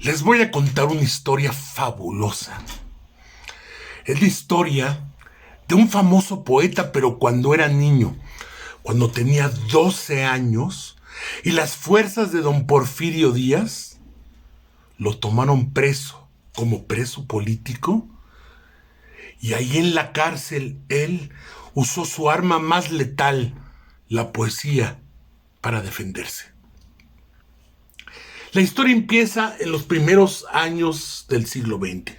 Les voy a contar una historia fabulosa. Es la historia de un famoso poeta, pero cuando era niño, cuando tenía 12 años, y las fuerzas de don Porfirio Díaz lo tomaron preso, como preso político, y ahí en la cárcel él usó su arma más letal, la poesía, para defenderse. La historia empieza en los primeros años del siglo XX,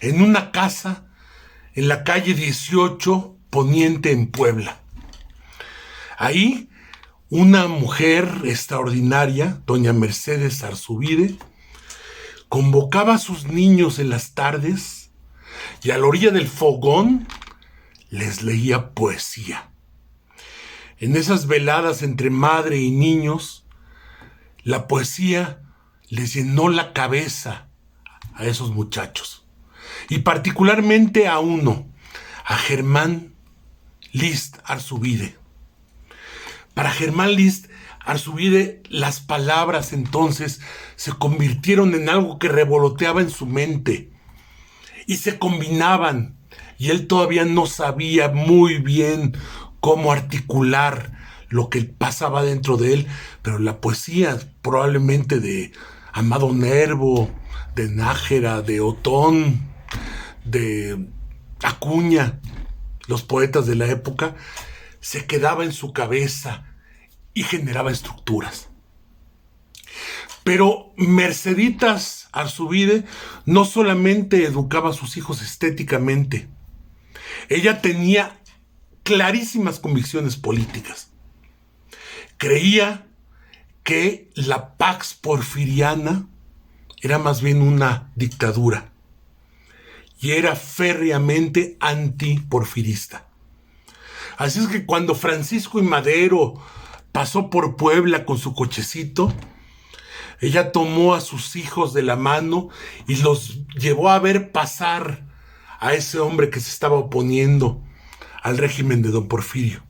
en una casa en la calle 18 Poniente en Puebla. Ahí, una mujer extraordinaria, doña Mercedes Arzubide, convocaba a sus niños en las tardes y a la orilla del fogón les leía poesía. En esas veladas entre madre y niños, la poesía les llenó la cabeza a esos muchachos, y particularmente a uno, a Germán List Arzubide. Para Germán List Arzubide, las palabras entonces se convirtieron en algo que revoloteaba en su mente y se combinaban, y él todavía no sabía muy bien cómo articular lo que pasaba dentro de él, pero la poesía probablemente de Amado Nervo, de Nájera, de Otón, de Acuña, los poetas de la época, se quedaba en su cabeza y generaba estructuras. Pero Merceditas Arzubide no solamente educaba a sus hijos estéticamente, ella tenía clarísimas convicciones políticas. Creía que la Pax Porfiriana era más bien una dictadura y era férreamente antiporfirista. Así es que cuando Francisco I. Madero pasó por Puebla con su cochecito, ella tomó a sus hijos de la mano y los llevó a ver pasar a ese hombre que se estaba oponiendo al régimen de don Porfirio.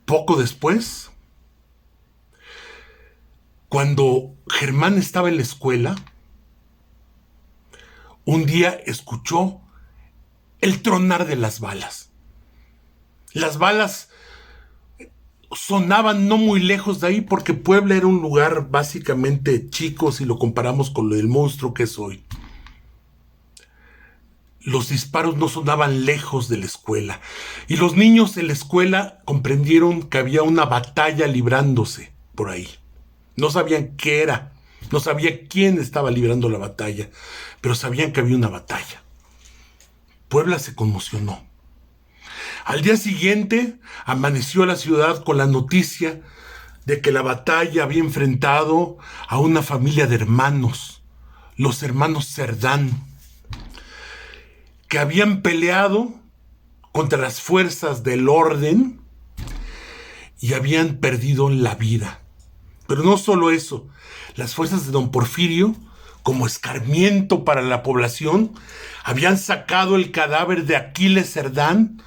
Poco después, cuando Germán estaba en la escuela, un día escuchó el tronar de las balas. Las balas sonaban no muy lejos de ahí, porque Puebla era un lugar básicamente chico si lo comparamos con el monstruo que es hoy. Los disparos no sonaban lejos de la escuela, y los niños en la escuela comprendieron que había una batalla librándose por ahí. No sabían qué era, no sabían quién estaba librando la batalla, pero sabían que había una batalla. Puebla se conmocionó. Al día siguiente amaneció la ciudad con la noticia de que la batalla había enfrentado a una familia de hermanos, los hermanos Cerdán, que habían peleado contra las fuerzas del orden y habían perdido la vida. Pero no solo eso, las fuerzas de don Porfirio, como escarmiento para la población, habían sacado el cadáver de Aquiles Cerdán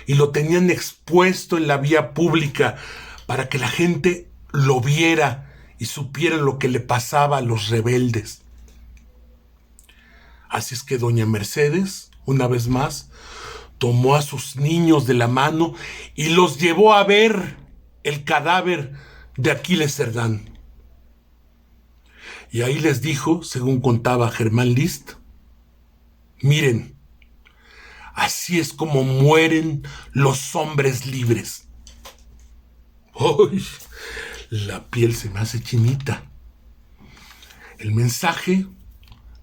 y lo tenían expuesto en la vía pública para que la gente lo viera y supiera lo que le pasaba a los rebeldes. Así es que doña Mercedes, una vez más, tomó a sus niños de la mano y los llevó a ver el cadáver de Aquiles Cerdán. Y ahí les dijo, según contaba Germán List: miren, así es como mueren los hombres libres. ¡Uy! La piel se me hace chinita. El mensaje,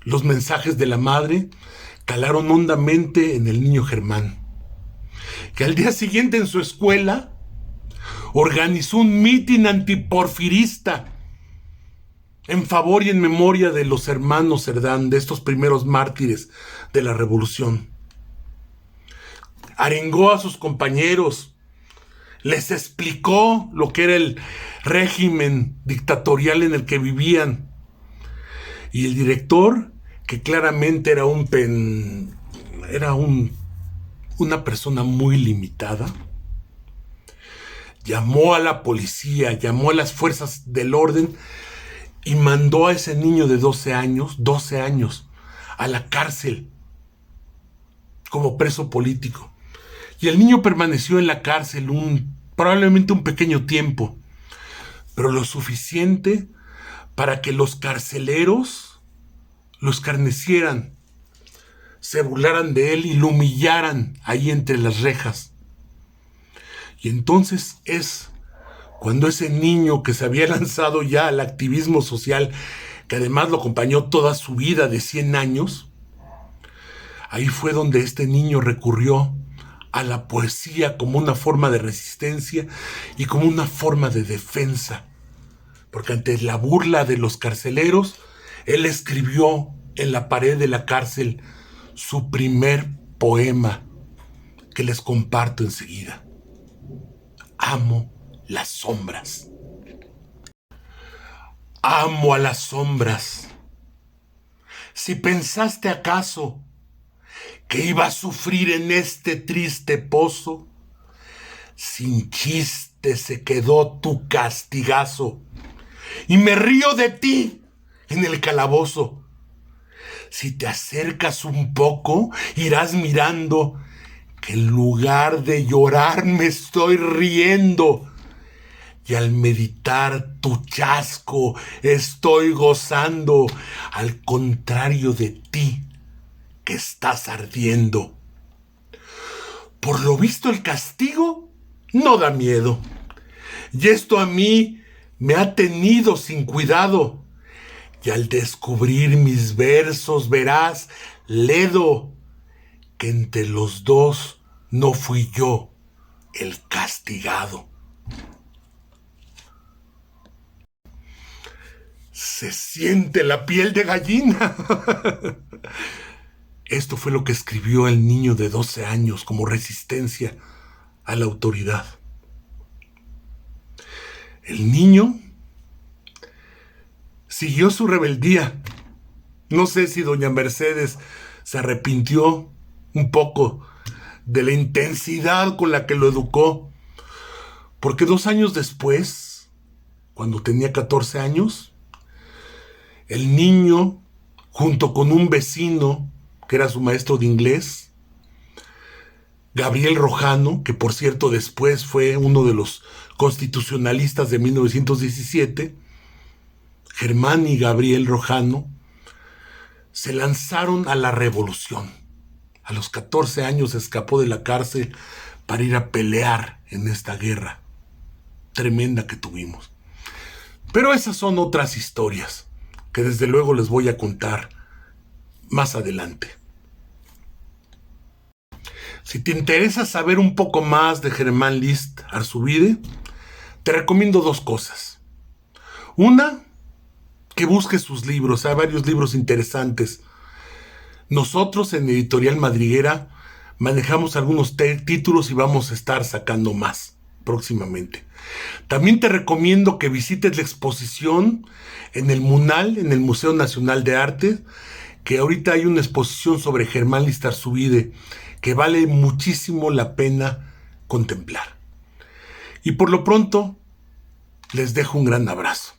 los mensajes de la madre, calaron hondamente en el niño Germán, que al día siguiente en su escuela organizó un mitin antiporfirista en favor y en memoria de los hermanos Cerdán, de estos primeros mártires de la revolución. Arengó a sus compañeros, les explicó lo que era el régimen dictatorial en el que vivían, y el director, que claramente era una persona muy limitada, llamó a la policía, llamó a las fuerzas del orden y mandó a ese niño de 12 años, a la cárcel como preso político. Y el niño permaneció en la cárcel probablemente un pequeño tiempo, pero lo suficiente para que los carceleros lo escarnecieran, se burlaran de él y lo humillaran ahí entre las rejas. Y entonces es cuando ese niño que se había lanzado ya al activismo social, que además lo acompañó toda su vida de 100 años, ahí fue donde este niño recurrió a la poesía como una forma de resistencia y como una forma de defensa. Porque ante la burla de los carceleros, él escribió en la pared de la cárcel su primer poema, que les comparto enseguida. Amo las sombras. Amo a las sombras. Si pensaste acaso que iba a sufrir en este triste pozo, sin chiste se quedó tu castigazo, y me río de ti en el calabozo. Si te acercas un poco, irás mirando que en lugar de llorar me estoy riendo, y al meditar tu chasco estoy gozando, al contrario de ti que estás ardiendo. Por lo visto el castigo no da miedo, y esto a mí me ha tenido sin cuidado, y al descubrir mis versos verás, Ledo, que entre los dos no fui yo el castigado. Se siente la piel de gallina. Esto fue lo que escribió el niño de 12 años como resistencia a la autoridad. El niño siguió su rebeldía. No sé si doña Mercedes se arrepintió un poco de la intensidad con la que lo educó, porque 2 años después, cuando tenía 14 años, el niño, junto con un vecino que era su maestro de inglés, Gabriel Rojano, que por cierto después fue uno de los constitucionalistas de 1917, Germán y Gabriel Rojano, se lanzaron a la revolución. A los 14 años escapó de la cárcel para ir a pelear en esta guerra tremenda que tuvimos. Pero esas son otras historias que desde luego les voy a contar más adelante. Si te interesa saber un poco más de Germán List Arzubide, te recomiendo 2 cosas. Una, que busques sus libros. Hay varios libros interesantes. Nosotros en Editorial Madriguera manejamos algunos títulos y vamos a estar sacando más próximamente. También te recomiendo que visites la exposición en el MUNAL, en el Museo Nacional de Arte, que ahorita hay una exposición sobre Germán List Arzubide que vale muchísimo la pena contemplar. Y por lo pronto, les dejo un gran abrazo.